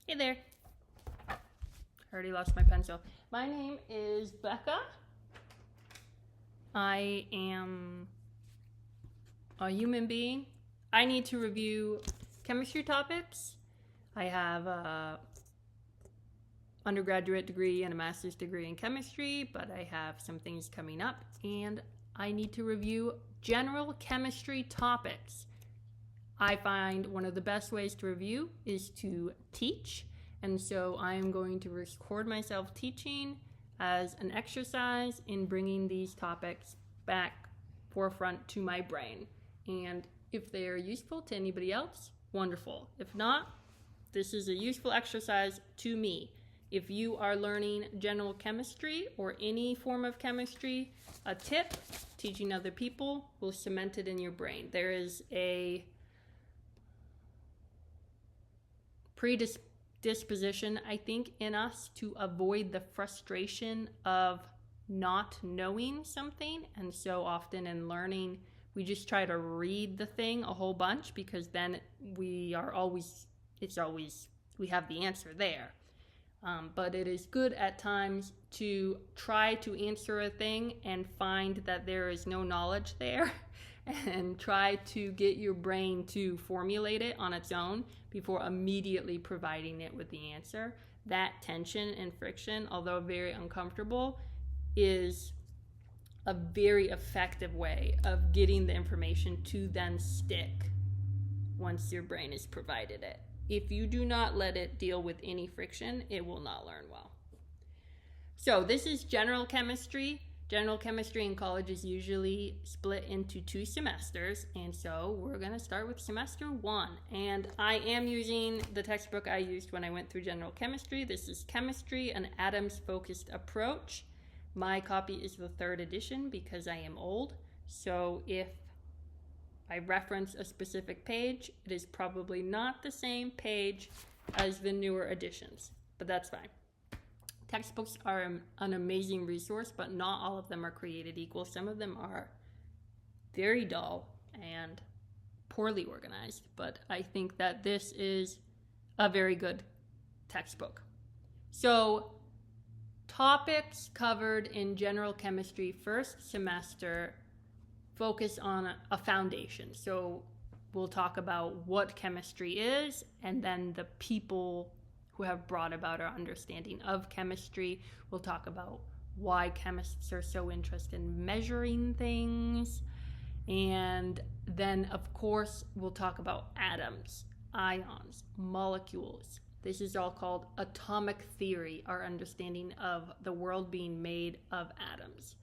Hey there. I already lost my pencil. My name is Becca. I am a human being. I need to review chemistry topics. I have a undergraduate degree and a master's degree in chemistry, but I have some things coming up and I need to review general chemistry topics. I find one of the best ways to review is to teach, and so I am going to record myself teaching as an exercise in bringing these topics back forefront to my brain. And if they are useful to anybody else, wonderful. If not, this is a useful exercise to me. If you are learning general chemistry or any form of chemistry, a tip, teaching other people will cement it in your brain. There is a predisposition, I think, in us to avoid the frustration of not knowing something. And so often in learning, we just try to read the thing a whole bunch because then we have the answer there. But it is good at times to try to answer a thing and find that there is no knowledge there and try to get your brain to formulate it on its own before immediately providing it with the answer. That tension and friction, although very uncomfortable, is a very effective way of getting the information to then stick once your brain has provided it. If you do not let it deal with any friction, it will not learn well. So this is general chemistry. General chemistry in college is usually split into 2 semesters, and so we're going to start with semester 1. And I am using the textbook I used when I went through general chemistry. This is Chemistry, an Atoms-Focused Approach. My copy is the 3rd edition because I am old, so if I reference a specific page, it is probably not the same page as the newer editions, but that's fine. Textbooks are an amazing resource, but not all of them are created equal. Some of them are very dull and poorly organized, but I think that this is a very good textbook. So, topics covered in general chemistry first semester focus on a foundation. So we'll talk about what chemistry is, and then the people who have brought about our understanding of chemistry. We'll talk about why chemists are so interested in measuring things. And then, of course, we'll talk about atoms, ions, molecules. This is all called atomic theory, our understanding of the world being made of atoms.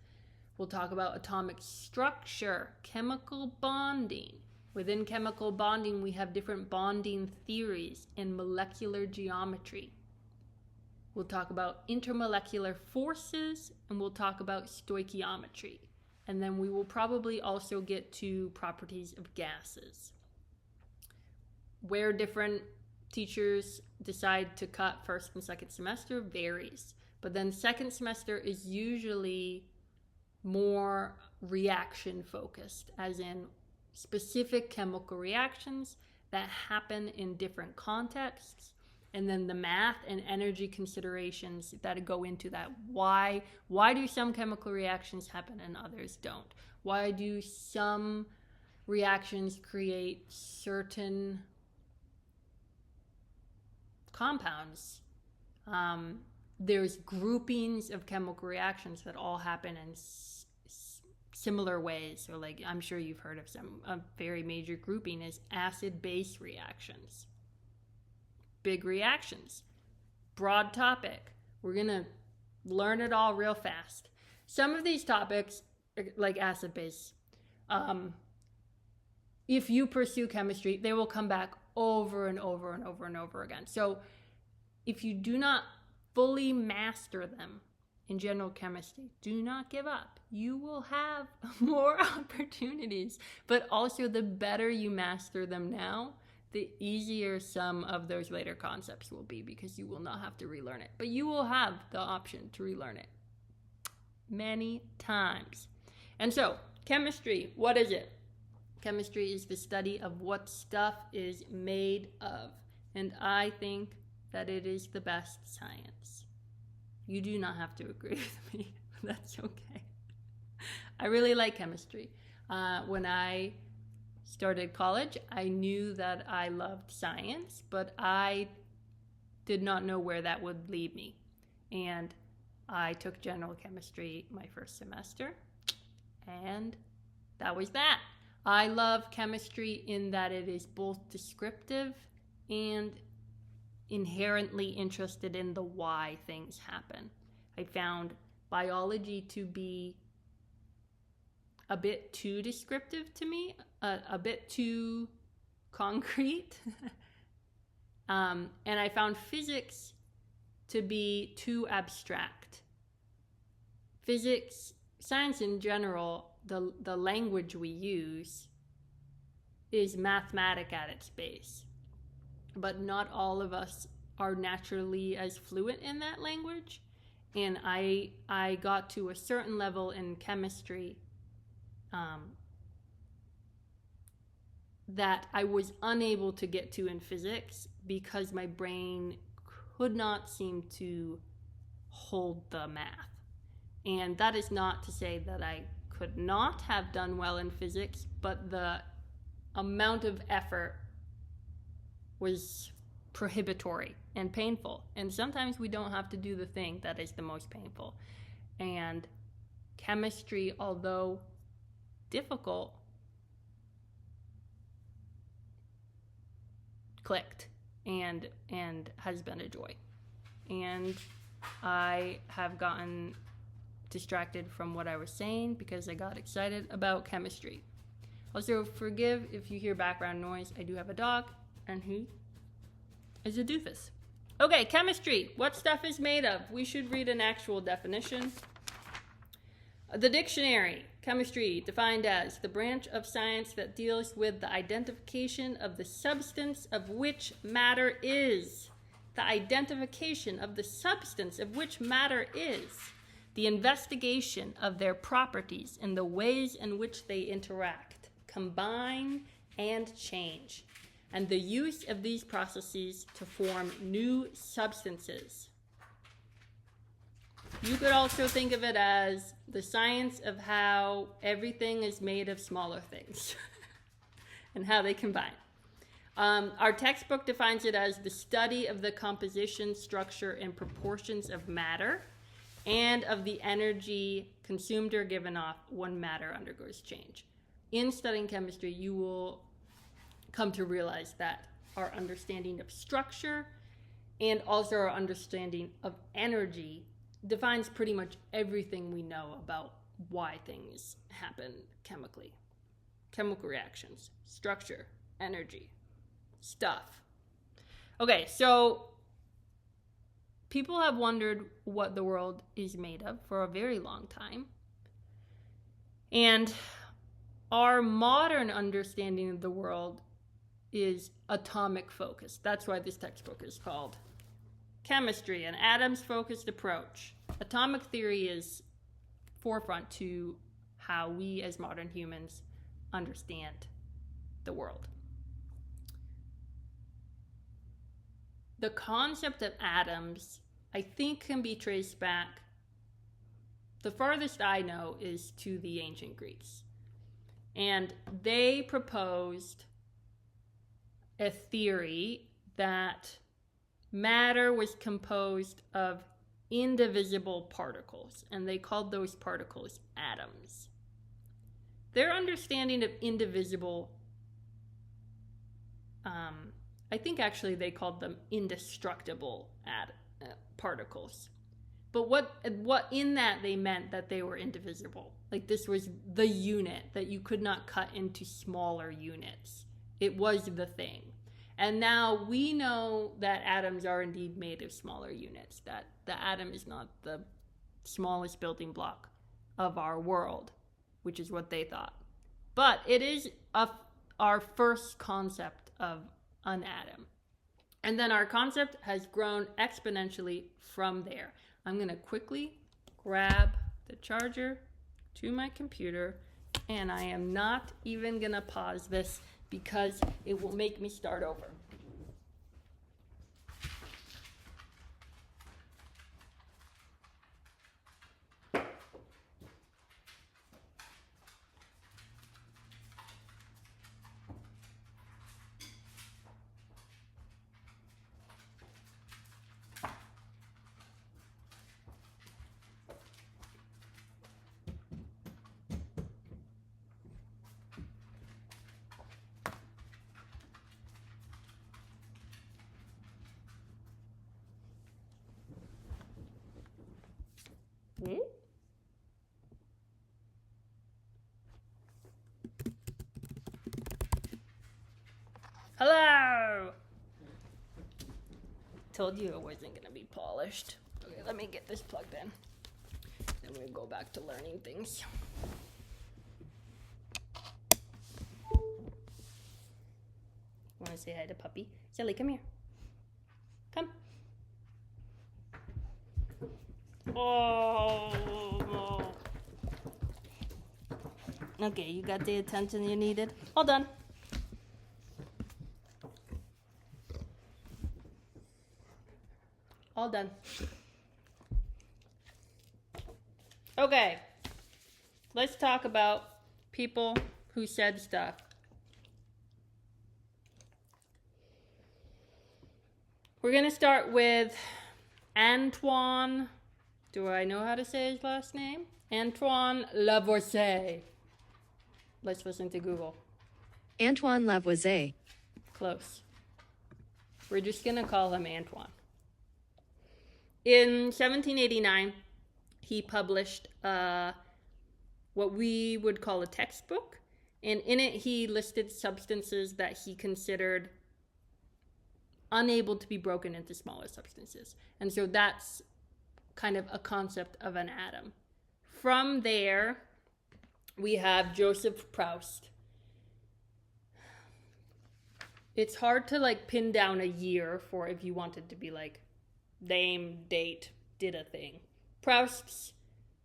We'll talk about atomic structure, chemical bonding. Within chemical bonding, we have different bonding theories and molecular geometry. We'll talk about intermolecular forces, and we'll talk about stoichiometry. And then we will probably also get to properties of gases. Where different teachers decide to cut first and second semester varies. But then second semester is usually more reaction focused, as in specific chemical reactions that happen in different contexts, and then the math and energy considerations that go into that. Why do some chemical reactions happen and others don't? Why do some reactions create certain compounds? There's groupings of chemical reactions that all happen in similar ways. So like, I'm sure you've heard of some. A very major grouping is acid-base reactions. Big reactions. Broad topic. We're going to learn it all real fast. Some of these topics, like acid-base, if you pursue chemistry, they will come back over and over and over and over again. So if you do not fully master them in general chemistry, do not give up. You will have more opportunities, but also the better you master them now, the easier some of those later concepts will be because you will not have to relearn it. But you will have the option to relearn it many times. And so, chemistry, what is it? Chemistry is the study of what stuff is made of. And I think that it is the best science. You do not have to agree with me. That's okay. I really like chemistry. When I started college, I knew that I loved science, but I did not know where that would lead me. And I took general chemistry my first semester, and that was that. I love chemistry in that it is both descriptive and inherently interested in the why things happen. I found biology to be a bit too descriptive to me, a bit too concrete. And I found physics to be too abstract. Physics, science in general, the language we use is mathematic at its base. But not all of us are naturally as fluent in that language. And I got to a certain level in chemistry that I was unable to get to in physics because my brain could not seem to hold the math. And that is not to say that I could not have done well in physics, but the amount of effort was prohibitory and painful. And sometimes we don't have to do the thing that is the most painful. And chemistry, although difficult, clicked and has been a joy. And I have gotten distracted from what I was saying because I got excited about chemistry. Also, forgive if you hear background noise. I do have a dog, and he is a doofus. Okay, chemistry. What stuff is made of? We should read an actual definition. The dictionary. Chemistry, defined as the branch of science that deals with the identification of the substance of which matter is. The identification of the substance of which matter is. The investigation of their properties and the ways in which they interact, combine, and change, and the use of these processes to form new substances. You could also think of it as the science of how everything is made of smaller things and how they combine. Our textbook defines it as the study of the composition, structure, and proportions of matter and of the energy consumed or given off when matter undergoes change. In studying chemistry, you will come to realize that our understanding of structure and also our understanding of energy defines pretty much everything we know about why things happen chemically. Chemical reactions, structure, energy, stuff. Okay, so people have wondered what the world is made of for a very long time. And our modern understanding of the world is atomic focused. That's why this textbook is called Chemistry, an atoms-focused approach. Atomic theory is forefront to how we as modern humans understand the world. The concept of atoms, I think, can be traced back, the farthest I know is to the ancient Greeks. And they proposed a theory that matter was composed of indivisible particles, and they called those particles atoms. Their understanding of indivisible, I think actually they called them indestructible particles. But what in that they meant that they were indivisible. Like this was the unit, that you could not cut into smaller units. It was the thing. And now we know that atoms are indeed made of smaller units, that the atom is not the smallest building block of our world, which is what they thought. But it is our first concept of an atom. And then our concept has grown exponentially from there. I'm going to quickly grab the charger to my computer, and I am not even going to pause this because it will make me start over. Told you it wasn't going to be polished. Okay, let me get this plugged in. Then we'll go back to learning things. Want to say hi to Puppy? Shelly, come here. Come. Oh. Okay, you got the attention you needed. All done. All done. Okay. Let's talk about people who said stuff. We're going to start with Antoine. Do I know how to say his last name? Antointe Lavoisier. Let's listen to Google. Antoine Lavoisier. Close. We're just going to call him Antoine. In 1789, he published what we would call a textbook. And in it, he listed substances that he considered unable to be broken into smaller substances. And so that's kind of a concept of an atom. From there, we have Joseph Proust. It's hard to pin down a year for if you wanted to be name, date, did a thing. Proust's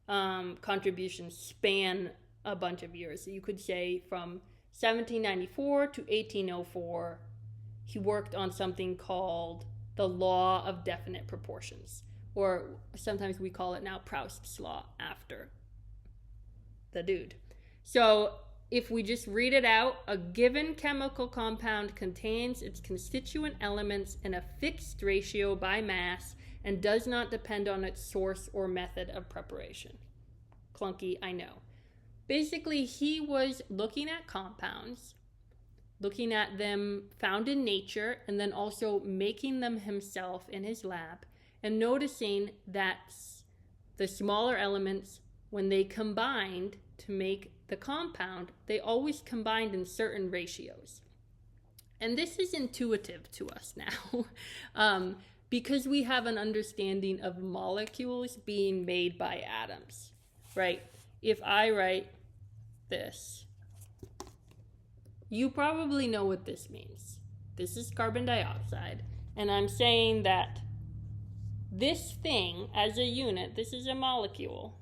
contributions span a bunch of years. So you could say from 1794 to 1804, he worked on something called the law of definite proportions, or sometimes we call it now Proust's law after the dude. So if we just read it out, a given chemical compound contains its constituent elements in a fixed ratio by mass and does not depend on its source or method of preparation. Clunky, I know. Basically, he was looking at compounds, looking at them found in nature, and then also making them himself in his lab, and noticing that the smaller elements, when they combined to make the compound, they always combined in certain ratios. And this is intuitive to us now, because we have an understanding of molecules being made by atoms, right? If I write this, you probably know what this means. This is carbon dioxide, and I'm saying that this thing as a unit, this is a molecule.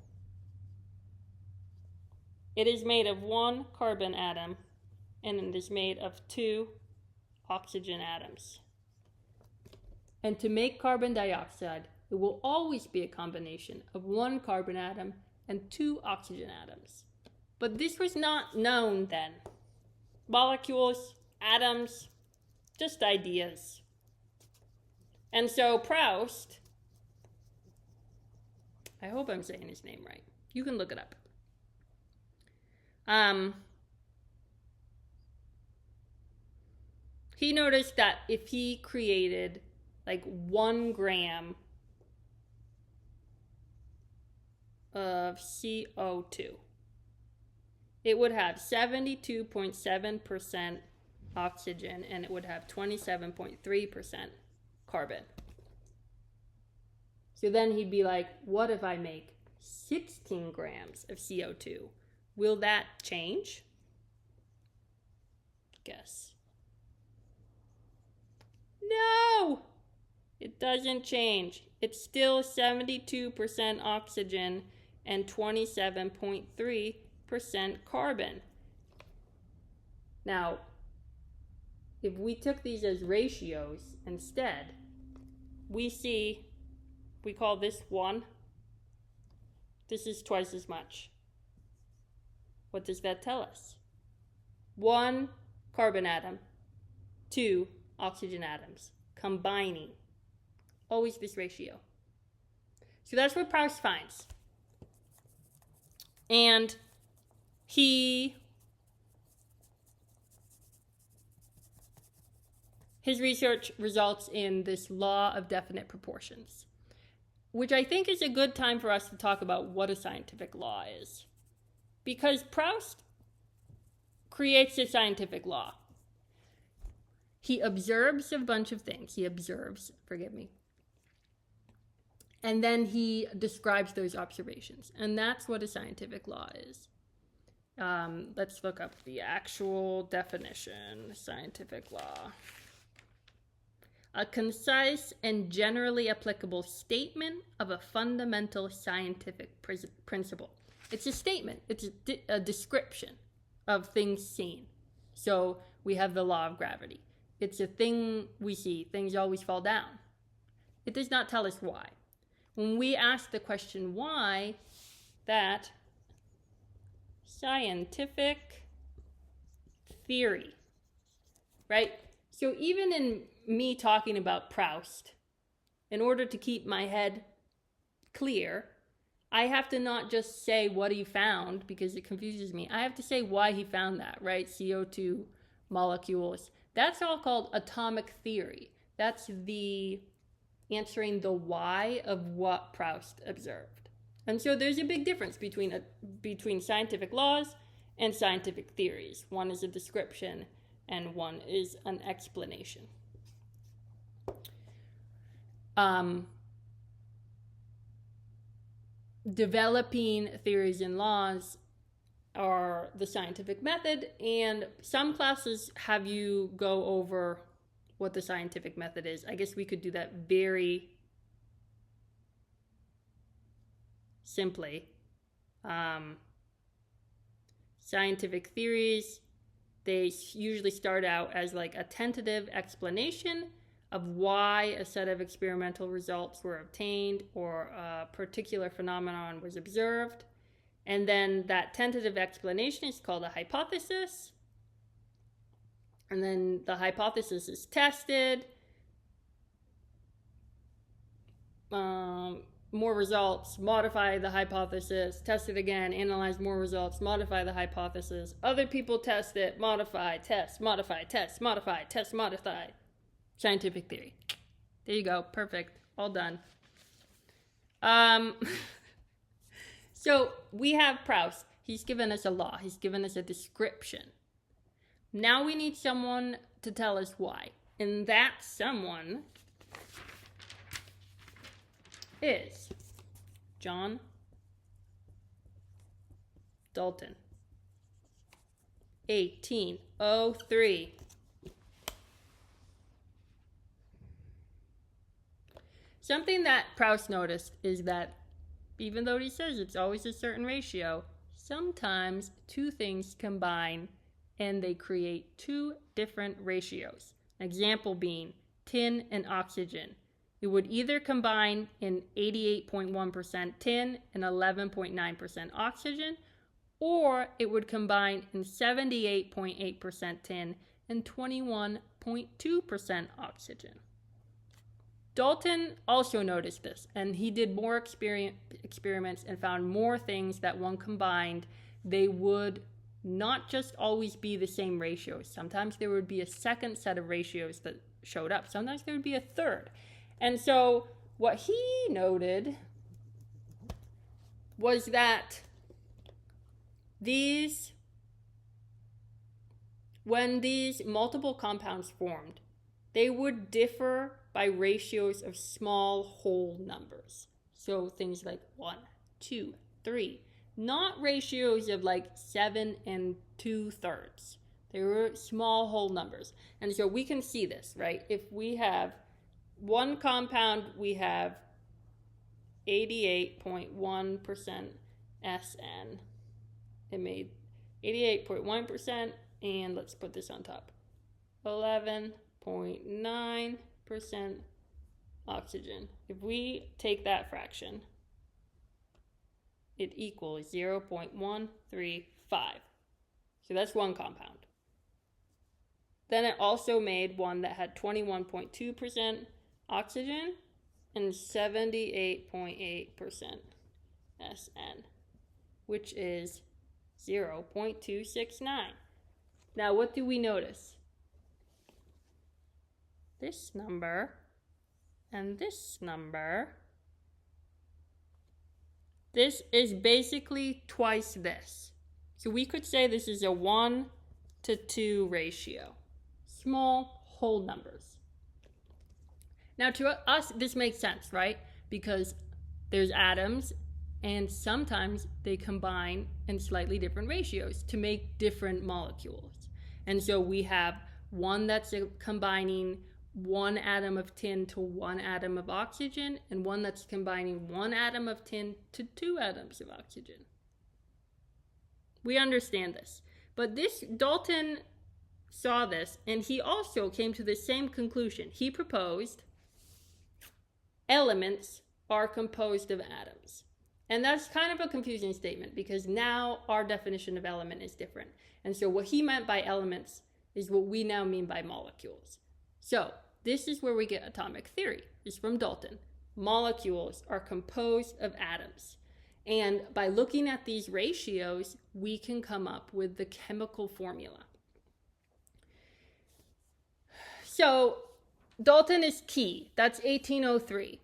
It is made of one carbon atom, and it is made of 2 oxygen atoms. And to make carbon dioxide, it will always be a combination of 1 carbon atom and 2 oxygen atoms. But this was not known then. Molecules, atoms, just ideas. And so Proust, I hope I'm saying his name right. You can look it up. He noticed that if he created 1 gram of CO2, it would have 72.7% oxygen and it would have 27.3% carbon. So then he'd be like, what if I make 16 grams of CO2? Will that change? Guess. No! It doesn't change. It's still 72% oxygen and 27.3% carbon. Now, if we took these as ratios instead, we call this 1. This is twice as much. What does that tell us? 1 carbon atom, 2 oxygen atoms, combining. Always this ratio. So that's what Proust finds. And his research results in this law of definite proportions, which I think is a good time for us to talk about what a scientific law is. Because Proust creates a scientific law. he observes a bunch of things. Forgive me. And then he describes those observations. And that's what a scientific law is. Let's look up the actual definition. Scientific law. A concise and generally applicable statement of a fundamental scientific principle. It's a statement. It's a description of things seen. So we have the law of gravity. It's a thing we see. Things always fall down. It does not tell us why. When we ask the question why, that scientific theory, right? So even in me talking about Proust, in order to keep my head clear, I have to not just say what he found because it confuses me. I have to say why he found that, right? CO2 molecules. That's all called atomic theory. That's the answering the why of what Proust observed. And so there's a big difference between scientific laws and scientific theories. One is a description and one is an explanation. Developing theories and laws are the scientific method, and some classes have you go over what the scientific method is. I guess we could do that very simply. Scientific theories, they usually start out as like a tentative explanation of why a set of experimental results were obtained or a particular phenomenon was observed. And then that tentative explanation is called a hypothesis. And then the hypothesis is tested. More results, modify the hypothesis, test it again, analyze more results, modify the hypothesis. Other people test it, modify, test, modify, test, modify, test, modify. Scientific theory. There you go. Perfect. All done. So we have Proust. He's given us a law. He's given us a description. Now we need someone to tell us why. And that someone is John Dalton. 1803. Something that Proust noticed is that even though he says it's always a certain ratio, sometimes two things combine and they create two different ratios. An example being tin and oxygen. It would either combine in 88.1% tin and 11.9% oxygen, or it would combine in 78.8% tin and 21.2% oxygen. Dalton also noticed this, and he did more experiments and found more things that when combined, they would not just always be the same ratios. Sometimes there would be a second set of ratios that showed up. Sometimes there would be a third. And so what he noted was that when these multiple compounds formed, they would differ by ratios of small whole numbers. So things like 1, 2, 3. Not ratios of like 7 and 2/3. They were small whole numbers. And so we can see this, right? If we have one compound, we have 88.1% SN. It made 88.1%, and let's put this on top. 11.9% oxygen. If we take that fraction, it equals 0.135. So that's one compound. Then it also made one that had 21.2% oxygen and 78.8% SN, which is 0.269. Now, what do we notice? This number and this number. This is basically twice this. So we could say this is a 1-to-2 ratio. Small whole numbers. Now, to us, this makes sense, right? Because there's atoms, and sometimes they combine in slightly different ratios to make different molecules. And so we have one that's combining one atom of tin to one atom of oxygen, and one that's combining one atom of tin to two atoms of oxygen. We understand this. But Dalton saw this, and he also came to the same conclusion. He proposed elements are composed of atoms. And that's kind of a confusing statement, because now our definition of element is different. And so what he meant by elements is what we now mean by molecules. So this is where we get atomic theory. It's from Dalton. Molecules are composed of atoms. And by looking at these ratios, we can come up with the chemical formula. So Dalton is key. That's 1803.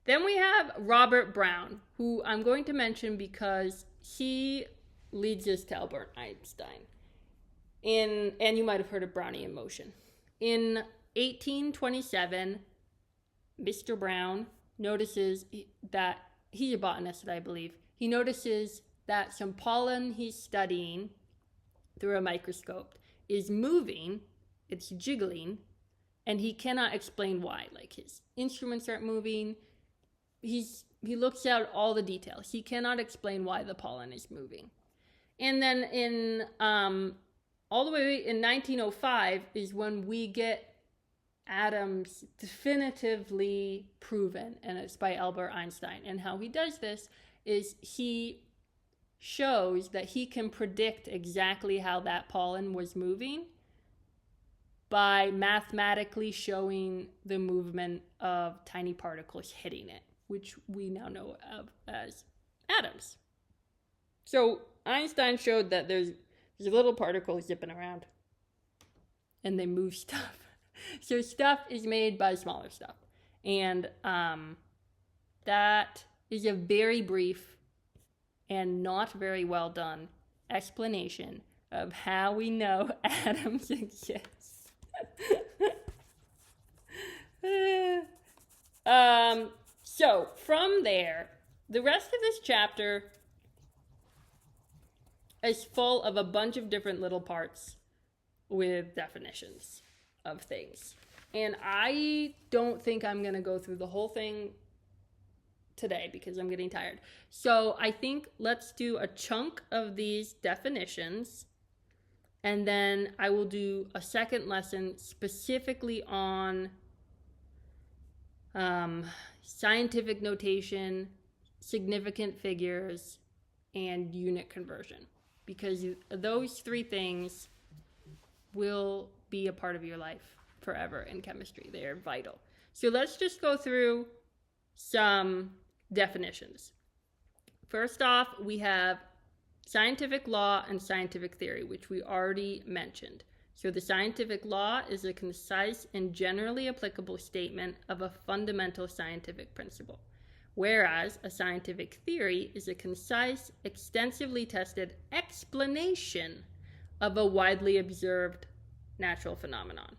Then we have Robert Brown, who I'm going to mention because he leads us to Albert Einstein. And you might have heard of Brownian motion. In 1827, Mr. Brown notices that, he's a botanist, I believe. He notices that some pollen he's studying through a microscope is moving, it's jiggling, and he cannot explain why. Like, his instruments aren't moving. He looks at all the details. He cannot explain why the pollen is moving. And then in all the way in 1905 is when we get atoms definitively proven, and it's by Albert Einstein. And how he does this is he shows that he can predict exactly how that pollen was moving by mathematically showing the movement of tiny particles hitting it, which we now know of as atoms. So Einstein showed that there's little particles zipping around, and they move stuff. So stuff is made by smaller stuff. And that is a very brief and not very well done explanation of how we know atoms exist. So from there, the rest of this chapter is full of a bunch of different little parts with definitions of things. And I don't think I'm going to go through the whole thing today because I'm getting tired. So I think let's do a chunk of these definitions, and then I will do a second lesson specifically on scientific notation, significant figures, and unit conversion, because those three things will be a part of your life forever in chemistry. They are vital. So let's just go through some definitions. First off, we have scientific law and scientific theory, which we already mentioned. So the scientific law is a concise and generally applicable statement of a fundamental scientific principle, whereas a scientific theory is a concise, extensively tested explanation of a widely observed natural phenomenon.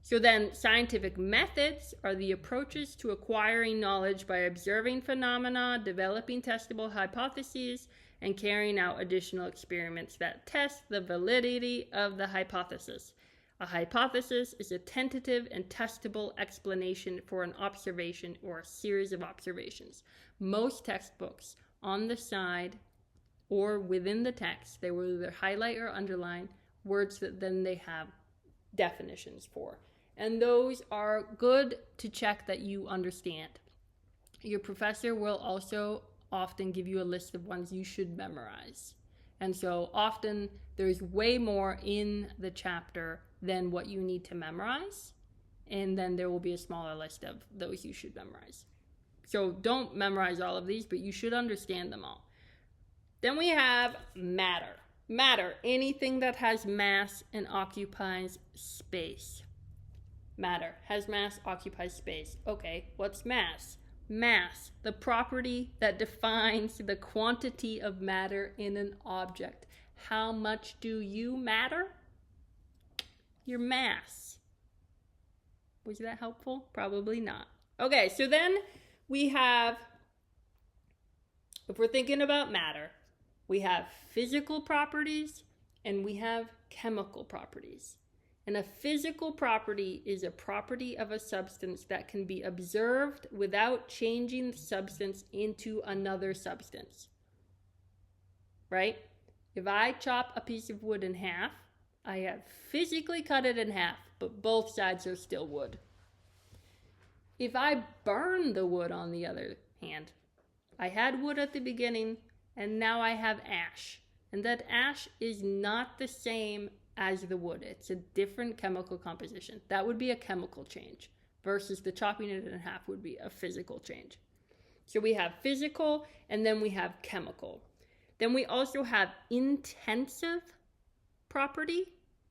So then scientific methods are the approaches to acquiring knowledge by observing phenomena, developing testable hypotheses, and carrying out additional experiments that test the validity of the hypothesis. A hypothesis is a tentative and testable explanation for an observation or a series of observations. Most textbooks on the side or within the text, they will either highlight or underline words that then they have definitions for. And those are good to check that you understand. Your professor will also often give you a list of ones you should memorize. And so often there's way more in the chapter than what you need to memorize. And then there will be a smaller list of those you should memorize. So don't memorize all of these, but you should understand them all. Then we have matter. Matter, anything that has mass and occupies space. Matter has mass, occupies space. Okay, what's mass? Mass, the property that defines the quantity of matter in an object. how much do you matter? Your mass. Was that helpful? Probably not. Okay, so then we have, if we're thinking about matter, we have physical properties and we have chemical properties. And a physical property is a property of a substance that can be observed without changing the substance into another substance. Right? If I chop a piece of wood in half, I have physically cut it in half, but both sides are still wood. If I burn the wood, on the other hand, I had wood at the beginning, and now I have ash. And that ash is not the same as the wood. It's a different chemical composition. That would be a chemical change, versus the chopping it in half would be a physical change. So we have physical, and then we have chemical. Then we also have intensive property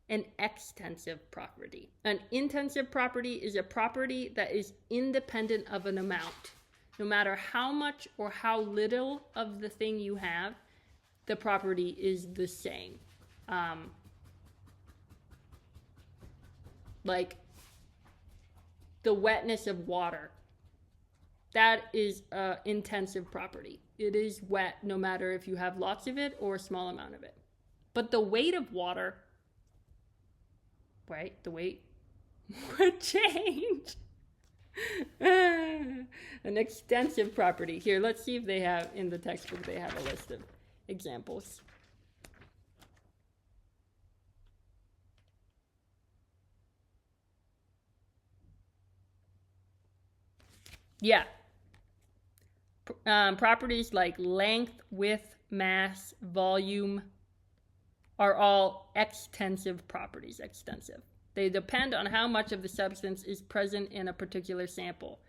and extensive property. An intensive property is a property that is independent of an amount. No matter how much or how little of the thing you have, the property is the same. Like the wetness of water. That is an intensive property. It is wet no matter if you have lots of it or a small amount of it. But the weight of water, right? The weight would change. An extensive property. Here, let's see if they have, in the textbook, they have a list of examples. Yeah. Properties like length, width, mass, volume are all extensive properties. Extensive. They depend on how much of the substance is present in a particular sample.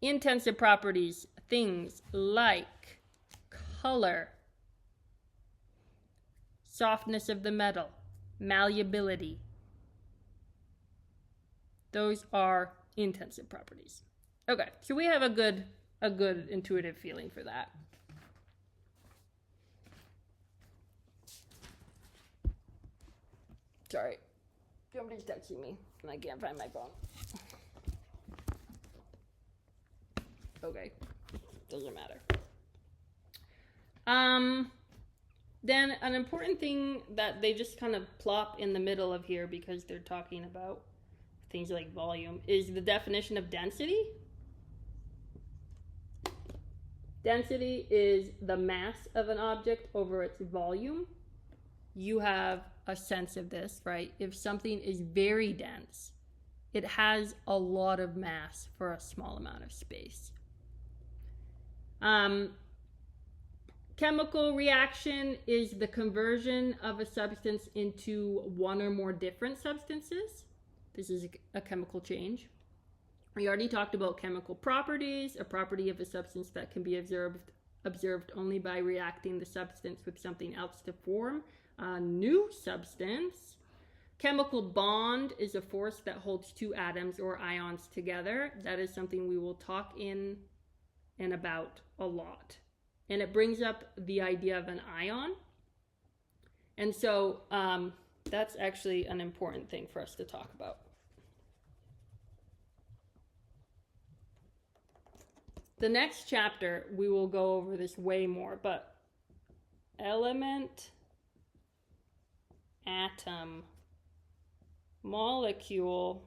Intensive properties, things like color, softness of the metal, malleability. Those are intensive properties. Okay, so we have a good intuitive feeling for that. Sorry, somebody's texting me and I can't find my phone. Okay, doesn't matter. Then an important thing that they just kind of plop in the middle of here because they're talking about things like volume is the definition of density. Density is the mass of an object over its volume. You have a sense of this, right? If something is very dense, it has a lot of mass for a small amount of space. Chemical reaction is the conversion of a substance into one or more different substances. This is a chemical change. We already talked about chemical properties, a property of a substance that can be observed only by reacting the substance with something else to form a new substance. Chemical bond is a force that holds two atoms or ions together. That is something we will talk in and about a lot. And it brings up the idea of an ion. And so that's actually an important thing for us to talk about. The next chapter, we will go over this way more, but element, atom, molecule,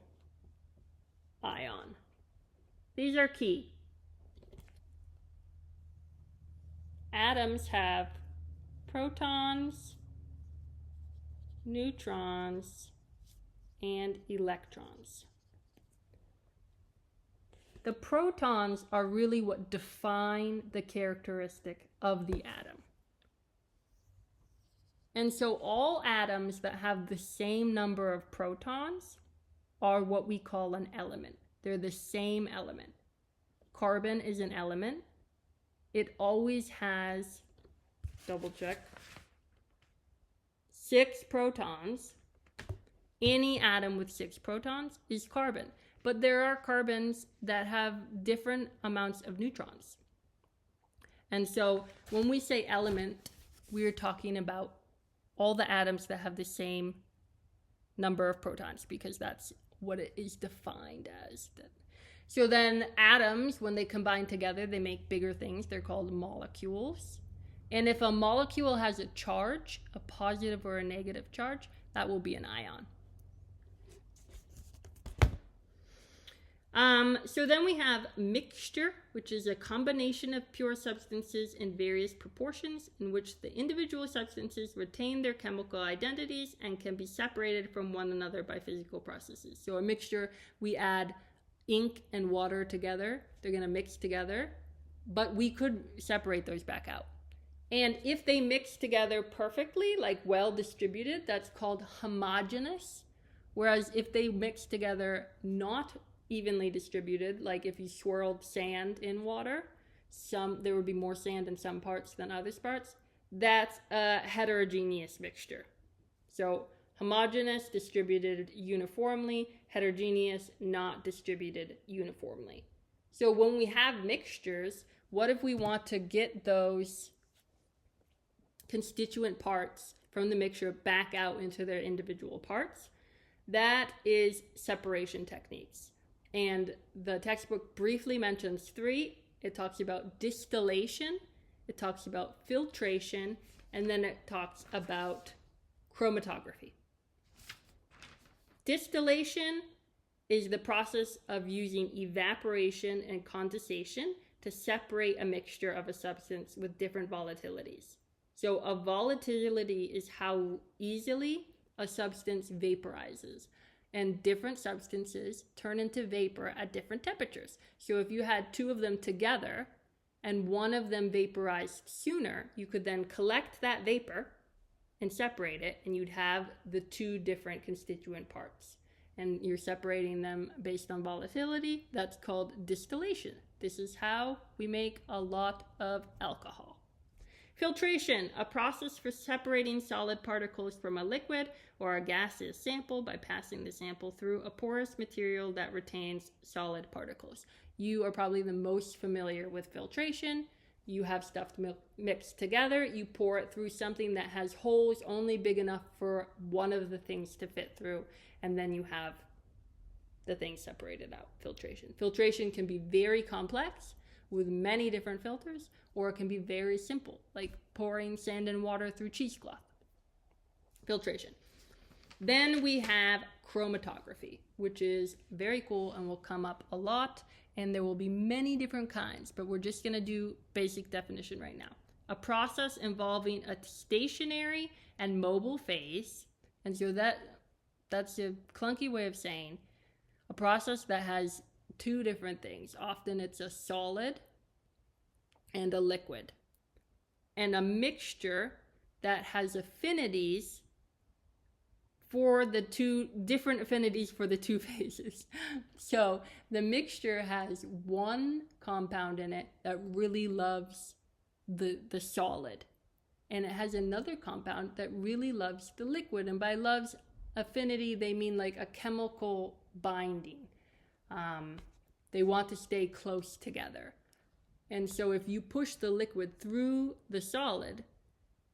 ion. These are key. Atoms have protons, neutrons, and electrons. The protons are really what define the characteristic of the atom. And so all atoms that have the same number of protons are what we call an element. They're the same element. Carbon is an element. It always has, double check, 6 protons. Any atom with 6 protons is carbon. But there are carbons that have different amounts of neutrons. And so when we say element, we're talking about all the atoms that have the same number of protons, because that's what it is defined as. So then atoms, when they combine together, they make bigger things. They're called molecules. And if a molecule has a charge, a positive or a negative charge, that will be an ion. So then we have mixture, which is a combination of pure substances in various proportions in which the individual substances retain their chemical identities and can be separated from one another by physical processes. So a mixture, we add ink and water together. They're going to mix together, but we could separate those back out. And if they mix together perfectly, like well distributed, that's called homogeneous. Whereas if they mix together not evenly distributed, like if you swirled sand in water, there would be more sand in some parts than other parts. That's a heterogeneous mixture. So homogeneous, distributed uniformly; heterogeneous, not distributed uniformly. So when we have mixtures, what if we want to get those constituent parts from the mixture back out into their individual parts? That is separation techniques. And the textbook briefly mentions 3. It talks about distillation, it talks about filtration, and then it talks about chromatography. Distillation is the process of using evaporation and condensation to separate a mixture of a substance with different volatilities. So a volatility is how easily a substance vaporizes. And different substances turn into vapor at different temperatures. So if you had 2 of them together and one of them vaporized sooner, you could then collect that vapor and separate it, and you'd have the 2 different constituent parts. And you're separating them based on volatility. That's called distillation. This is how we make a lot of alcohol. Filtration, a process for separating solid particles from a liquid or a gaseous sample by passing the sample through a porous material that retains solid particles. You are probably the most familiar with filtration. You have stuff mixed together, you pour it through something that has holes only big enough for one of the things to fit through, and then you have the things separated out. Filtration. Filtration can be very complex with many different filters, or it can be very simple, like pouring sand and water through cheesecloth. Filtration. Then we have chromatography, which is very cool and will come up a lot, and there will be many different kinds, but we're just going to do basic definition right now. A process involving a stationary and mobile phase, and so that's a clunky way of saying a process that has 2 different things. Often it's a solid and a liquid, and a mixture that has affinities for the 2 different affinities for the 2 phases. So the mixture has one compound in it that really loves the solid, and it has another compound that really loves the liquid. And by loves affinity, they mean like a chemical binding. They want to stay close together. And so if you push the liquid through the solid,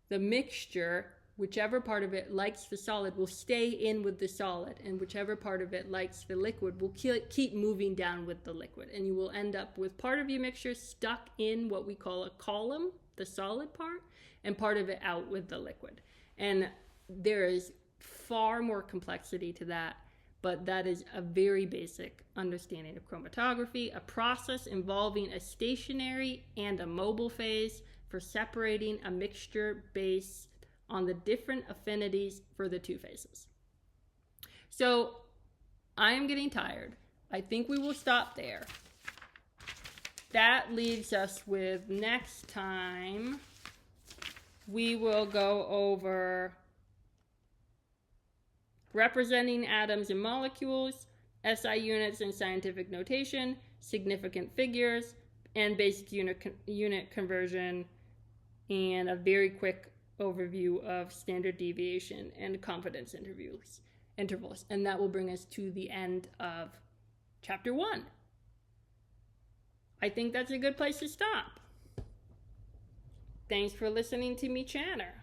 the mixture, whichever part of it likes the solid, will stay in with the solid, and whichever part of it likes the liquid will keep moving down with the liquid. And you will end up with part of your mixture stuck in what we call a column, the solid part, and part of it out with the liquid. And there is far more complexity to that, but that is a very basic understanding of chromatography, a process involving a stationary and a mobile phase for separating a mixture based on the different affinities for the 2 phases. So I am getting tired. I think we will stop there. That leaves us with next time we will go over representing atoms and molecules, SI units and scientific notation, significant figures, and basic unit conversion, and a very quick overview of standard deviation and confidence intervals. And that will bring us to the end of chapter 1. I think that's a good place to stop. Thanks for listening to me chatter.